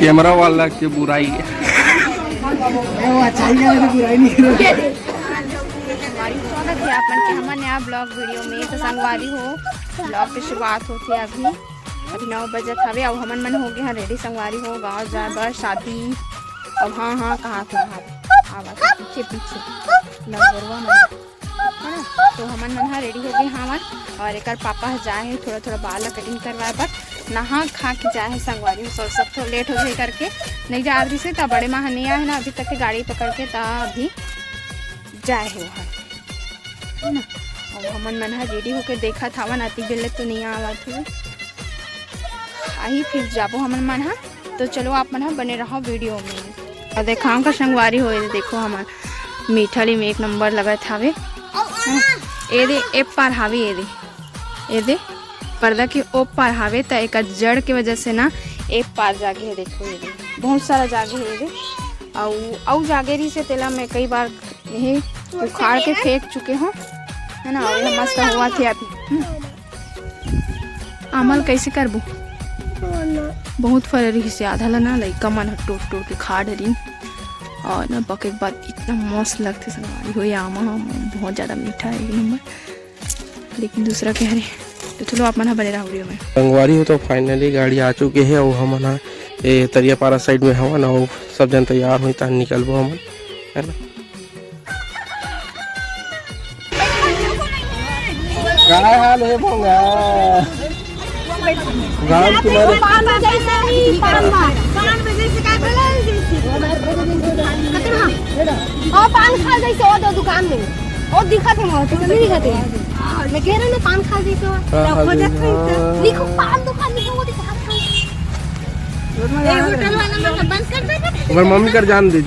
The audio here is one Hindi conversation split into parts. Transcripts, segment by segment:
कैमरा वाला की बुराई है। अच्छाई का बुराई नहीं स्वागत है आपन के हमारे नया ब्लॉग वीडियो में। तो संगवारी हो ब्लॉग की शुरुआत होती है अभी 9 बजे हवे और हमन मन हो गए हैं रेडी। संगवारी हो गाँव जाए बस शादी और हाँ कहाँ थे आवाज पीछे पीछे लगवा है ना। तो हमन मन रेडी हो गए हमन और एक पापा जाए है थोड़ा बाल कटिंग करवाए पर नहा खा के जाए है संगवारी। सब थोड़ा लेट हो जाए करके नहीं जा रही से तब बड़े माह नहीं आए ना अभी तक के गाड़ी पकड़ के तब अभी जाए है वहाँ है ना। और हमन मन रेडी होके देखा था वन अति बेले तो नहीं आवा थे आई फिर जाबो हमन मन। तो चलो आप मन बने रहो वीडियो में और देखाऊँ का संगवारी हो देखो हमार मीठा में एक नंबर लगा था वे ए दे ए पार हावे ए दे पर्दा के ओ पार हावे तो एक जड़ के वजह से ना एक पार जागे है। देखो ये बहुत सारा जागे है ये और जागेरी से तेला में कई बार यही उखाड़ के फेंक चुके हो है ना। और मस्त हुआ थे अभी अमल कैसे करबू बहुत फररी से आधा लना लइका मन टोट के खा डरी और ना पके के बाद इतना मस्त लगते संगवारी हो आमा बहुत ज़्यादा मीठा है एक नंबर। लेकिन दूसरा कह रहे तो चलो आप मना बने रहा वीडियो में। संगवारी हो तो फाइनली गाड़ी आ चुके हैं और हम ये तरियापारा साइड में हवा ना हो सब जन तैयार हुई तहन निकलबो हमन है ना। क्या हाल है भोंगा गांव तुम्हारे पान खा जैसे और दुकान में और दिखा थे वहाँ तो नहीं दिखाते मैं कह रहा हूँ पान खा जैसे देखो पान दुकान में वो दिखा होटल वाला मतलब बंद कर देगा। अगर मम्मी कर जान दे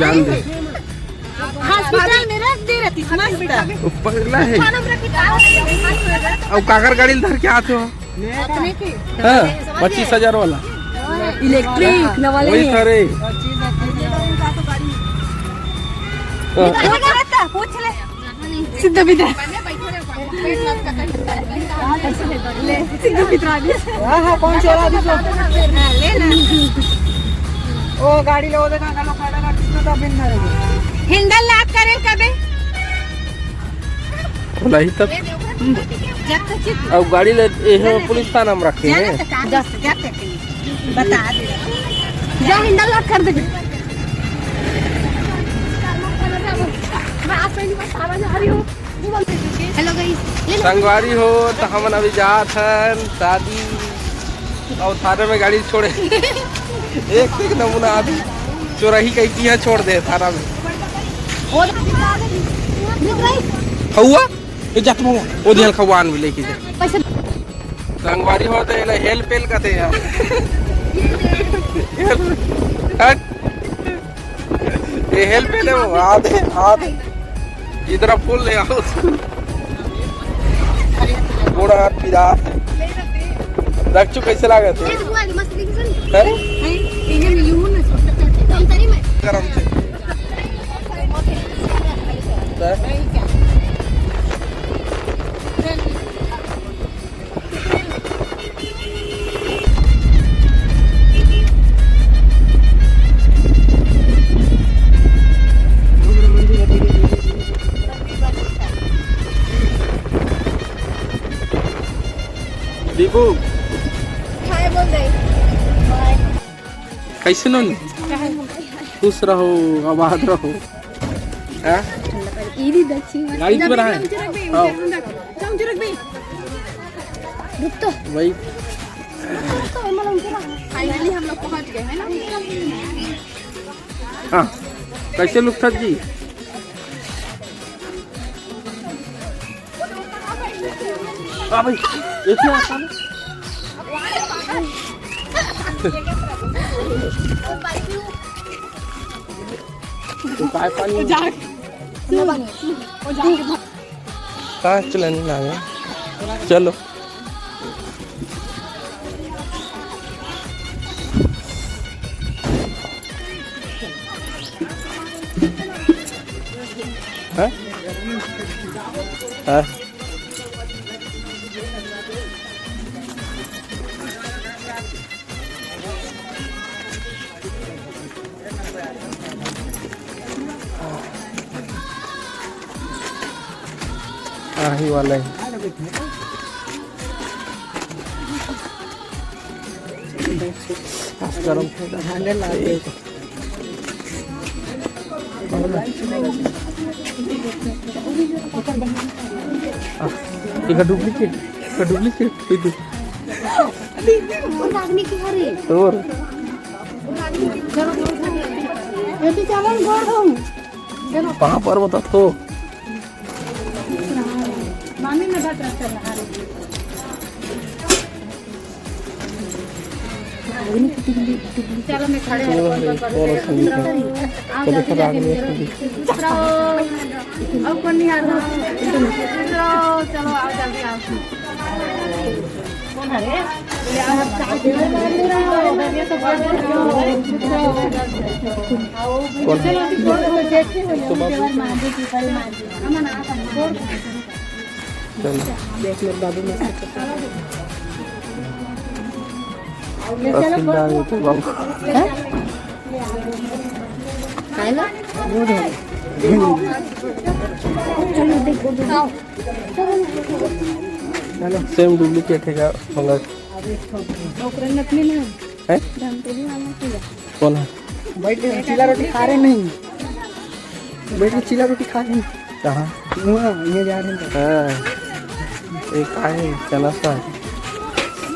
हॉस्पिटल में रख दे रहती पगला है और काकर गाड़ी धर के आते हो 25,000 वाला इलेक्ट्रिक वही करे पूछ ले सीधा बिता सीधा बिता हां कौन से वाला दिसो ले ना ओ गाड़ी लो देखा का खड़ा का कितना तो बिन ना रे हैंडल लॉक करे कबे नहीं तब अब गाड़ी ले पुलिस थाना में रखे हैं बता दे जा हैंडल लॉक कर दे। हेलो गाइस संगवारी हो तो हम अभी जात हैं शादी और थाने में गाड़ी छोड़े एक नमूना अभी चोरही कहीं किया छोड़ दे थाना में खौआ ये जात में वो दिहल खौआन भी लेके जा संगवारी हो तो हेल पेल कहते हैं ये हेल पेल है वो आधे इधर फूल ले आओ पूरा हाथ पिरा रख चुके कैसे लागत है गरम से दीपू कैसे नो खुश रहो आबाद रहो गाड़ी पे रहा है वही फाइनली हम लोग पहुंच गए हैं ना। हाँ कैसे लुकथा जी भाई एक ही आता है तो काय पानी कहाँ चलने लगे चलो हाँ हाँ ही वाला है। गरम डुप्लीकेट और कहाँ पर बता तो मामी में बात रखते हैं। चलो मैं खड़े चलो अब कौन नहीं आ रहा? चलो आओ जल्दी आओ। कौन है? देख लो बाबू में सेम डुप्लीकेट है क्या मंगा है? कौन है? बैठ के चीला रोटी खा रहे नहीं, बैठ के चीला रोटी खा रहे कहाँ? ये जा रहे हैं। हाँ एक आए चना सा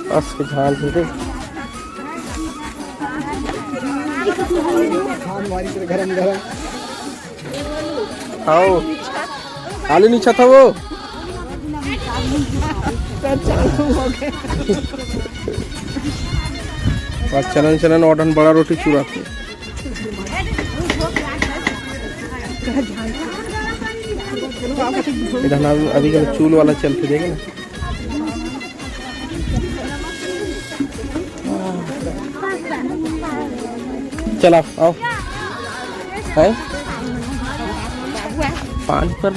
बस के झाल से दे गरम गरम आओ आलू नीचा था वो और चलन ऑर्डर बड़ा रोटी चूरा थे इधर अभी का चूल वाला चलते देखे ना चला आओ है पानी पर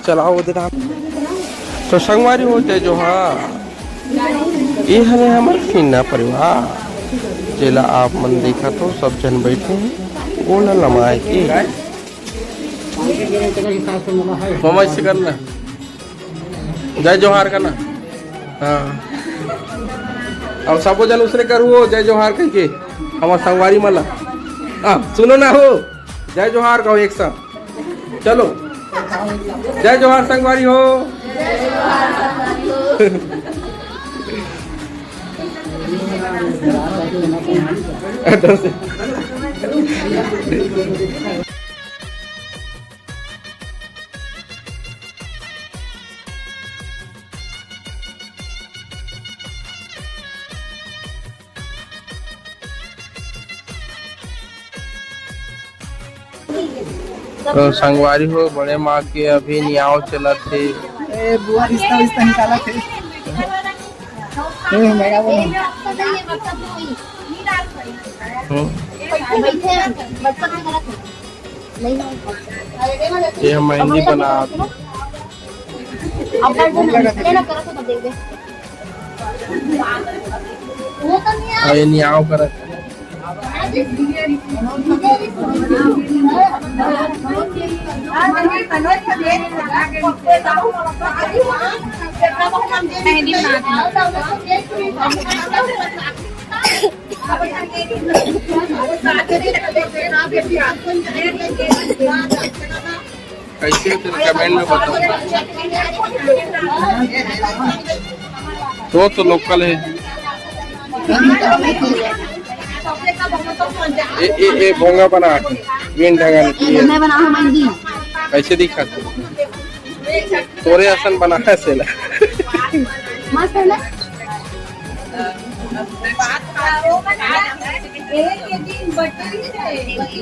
चलाओ उधर तो संगवारी होते जो हाँ ये है हमारे फिन्ना परिवार जिला आप मन देखा तो सब जन बैठे हैं वो न लमाए के ममा इससे करना जय जोहार करना हाँ और सबो जन उसने करो जय जोहार कह के हमारे संगवारी मला सुनो ना हो जय जोहार कहो एक साथ चलो जय जोहार संगवारी हो तो संगवारी हो बड़े माँ के अभी नियाव चला थे बुआ रिश्ता निकाला थे ये हम मेहंदी बना ये नियाव कर कैसे कमेंट में बताओ तो लोकल है ये भोंगा बना वीन ढंगा मैं बना हूं मेहंदी कैसे दिखा तोरे आसन बना है सेला मस्त है ना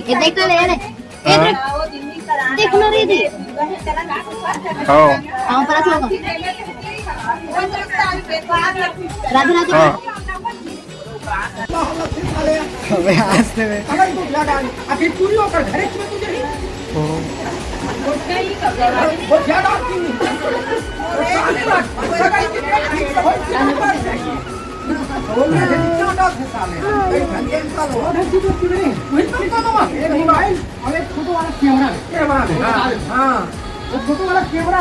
ये देख ले रे देख लो रे दी हां हां पर राधे राधे हां फोटो वाला कैमरा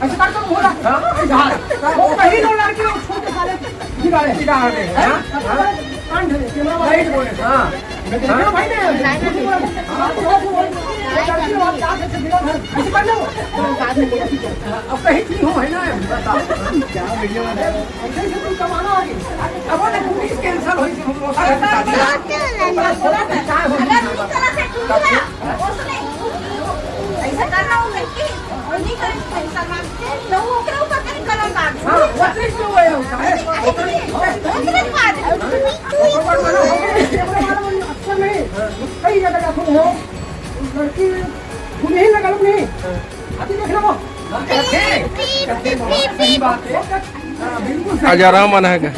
ऐसे कर हो रहा वो कहीं लो लड़के छोटे साले दिगाड़े कांड है कैमरा वाला बोले हां भाई ने ऐसे कर लो अब कहीं की हो है ना बता क्या वीडियो बना ऐसे तुम कमाना आगे अब वो पुलिस कैंसिल होई ऐसा करना हो लड़की और नहीं करें पैसा मांगते तो वो क्या ऊपर करें कलम काट हां वो ट्रिक जो है उसका है वो ट्रिक काट अच्छा नहीं कई जगह का तुम हो लड़की तुम नहीं लगा लो नहीं अभी देख लो सही बात है बिल्कुल आज आराम आना है क्या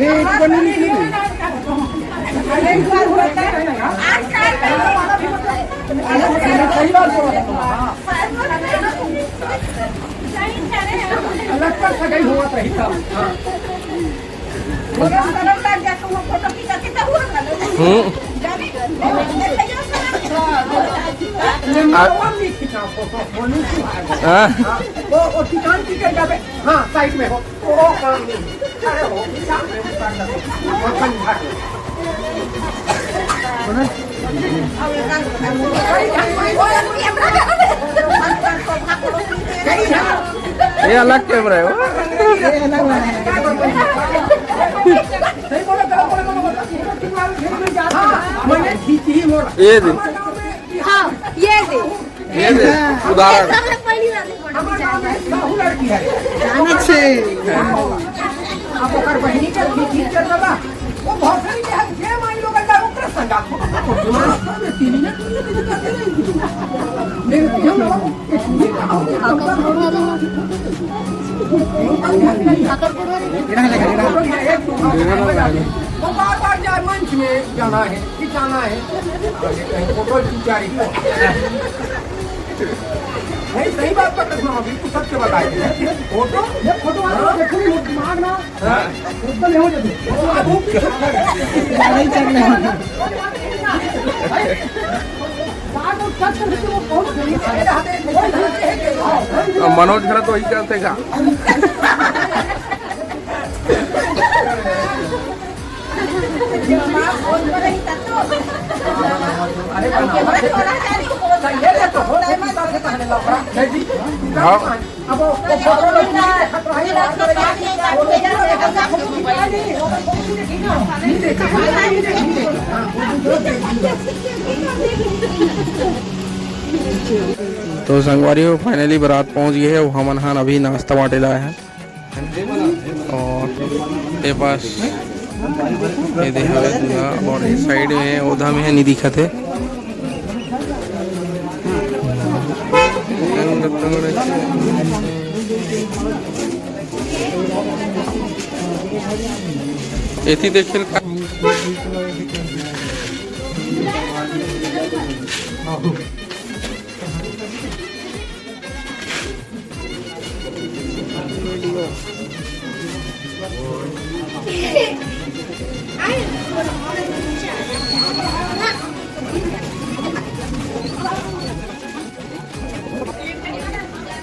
ये बनी नहीं सही बात अलग कर सगाई हुआ सही था वो ठिकान की कर जावे हाँ साइड में हो वो काम नहीं अरे हो ये अलग कैमरा है वो ये दे हाँ ये दे उदाहरण आप ओकर बहिनी के ठीक कर देबा वो बहुत सारी के जे मान लो गल्ला ओकरा संगा मेरे हम लोग वो बार जाए मंच में जाना है खिंचाना है कहीं फोटो खिंचारी नहीं सही बात पर कसम बिल्कुल सत्य बताए फोटो ये फोटो वाला देखो दिमाग ना एकदम हो जाती नहीं चलने मनोज खरा तो वही चलते का तो संगवारी हो फाइनली बारात पहुंच गई है। वो हमन हान अभी नाश्ता बाटे लाए हैं और ये पास ये देखा दूंगा और इस साइड में उधर में है नहीं दिखत है। एथी देखिल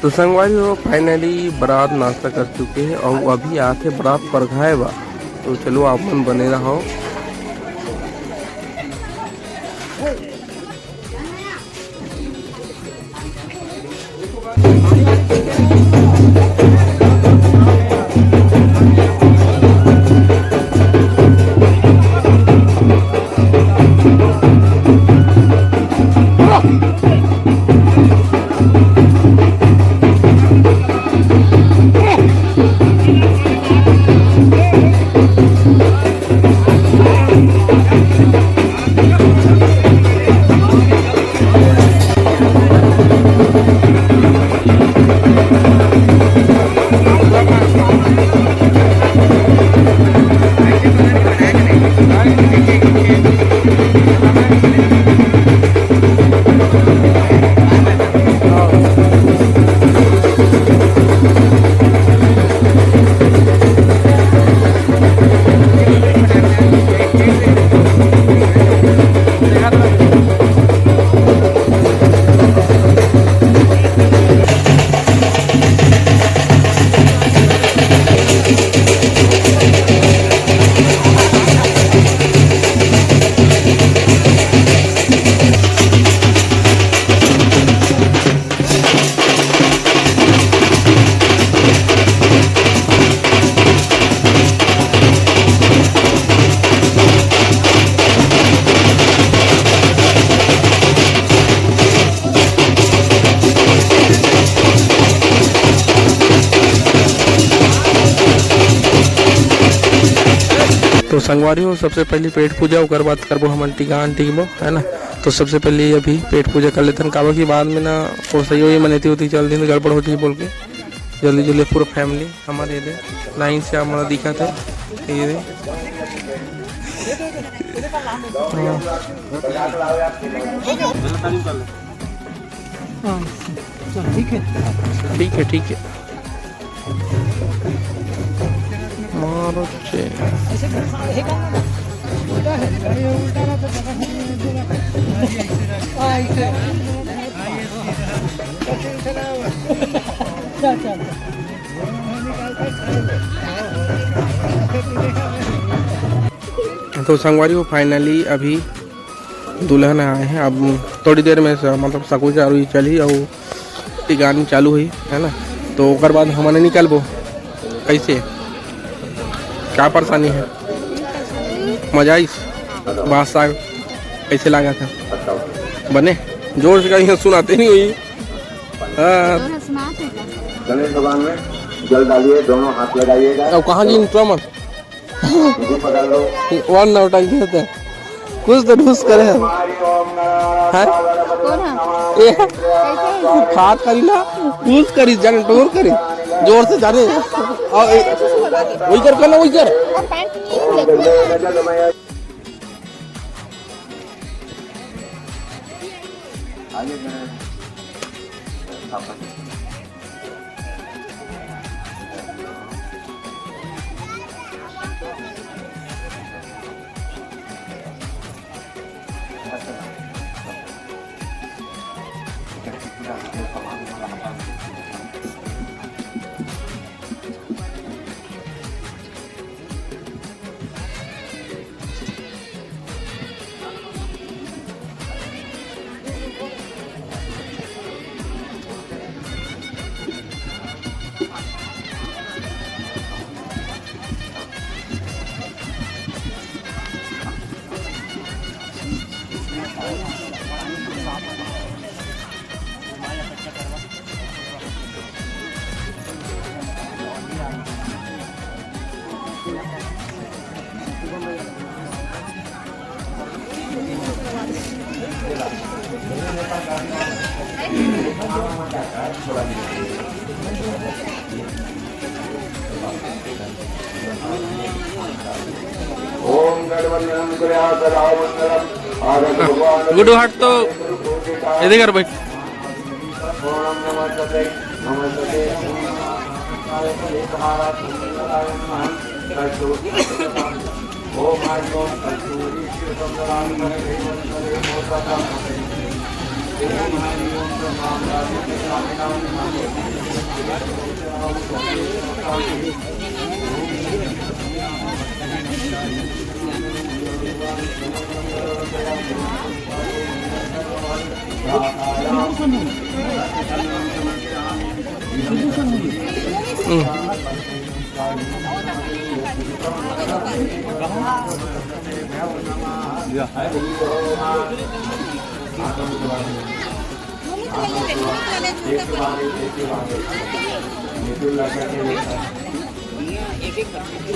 तो संगवारी हो फाइनली बारात नाश्ता कर चुके हैं और अभी आते बारात पर घाए बा। तो चलो आप मन बने रहो। तो संगवारी हो सबसे पहले पेट पूजा ओकर बाद करबो हमन टिकान टिकबो है ना। तो सबसे पहले अभी पेट पूजा कर लेते हैं काबा की बाद में ना वो सही हो मनती होती चल दिन गड़बड़ होती बोल के जल्दी जल्दी पूरा फैमिली हमारे ये लाइन से हमारा दिखा था ये ठीक है ठीक है ठीक है मारो तो संगवारी को फाइनली अभी दुल्हन आए हैं। अब थोड़ी देर में मतलब सकू चालू चली और टिकानी चालू हुई है ना। तो ओकर बाद हमने निकलबो कैसे क्या परेशानी है मजा इस बात साग कैसे लगा था बने जोर से कहीं सुनाते नहीं हुई। गणेश भगवान में जल डालिए, दोनों हाथ लगाइएगा। अब कहाँ की इंट्रो मत पकड़ लो। वन नौटंकी की होता है कुछ तो ढूस करे हैं हाथ करी ना ढूस करी जाने टोर करी जोर से जाने वही कर ना वही कर गुडू हट तो इधर कर भाई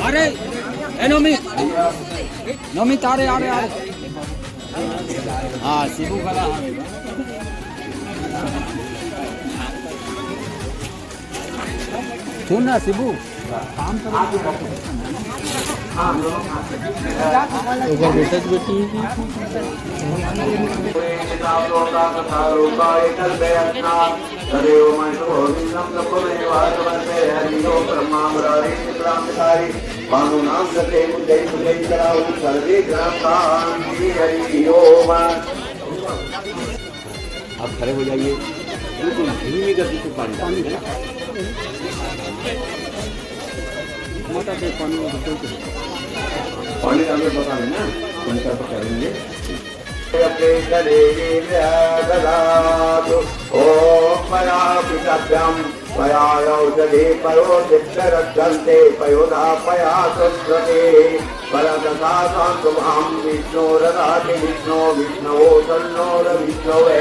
अरे नोमित नोमित आ रहे हाँ शिबू खड़ा सुन ना शिबू काम बेटा बेटी आप खड़े हो जाइए, बिल्कुल धीमी गति से पानी डालिए। पानी डालने बता ना कौन सा करेंगे। पयाौषधे पयो चित्तरक्षन्ते पयोधा पयासस्वते परदसा शान्तुभां विष्णोरदाति विष्णो विष्णवो तन्नोरविष्णवे।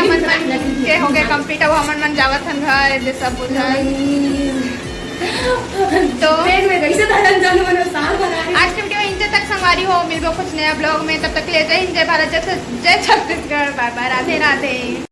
हमन मन के हो गए कंप्लीट अब हमन मन जावत हन घर दे सब बुझाई तो पेट में कैसे धड़न जाने वाला साल बनाए आज के वीडियो इंजय तक संगवारी हो मिलबो कुछ नया ब्लॉग में तब तक ले जय हिंद जय भारत जय छत्तीसगढ़ बाय बाय राधे राधे।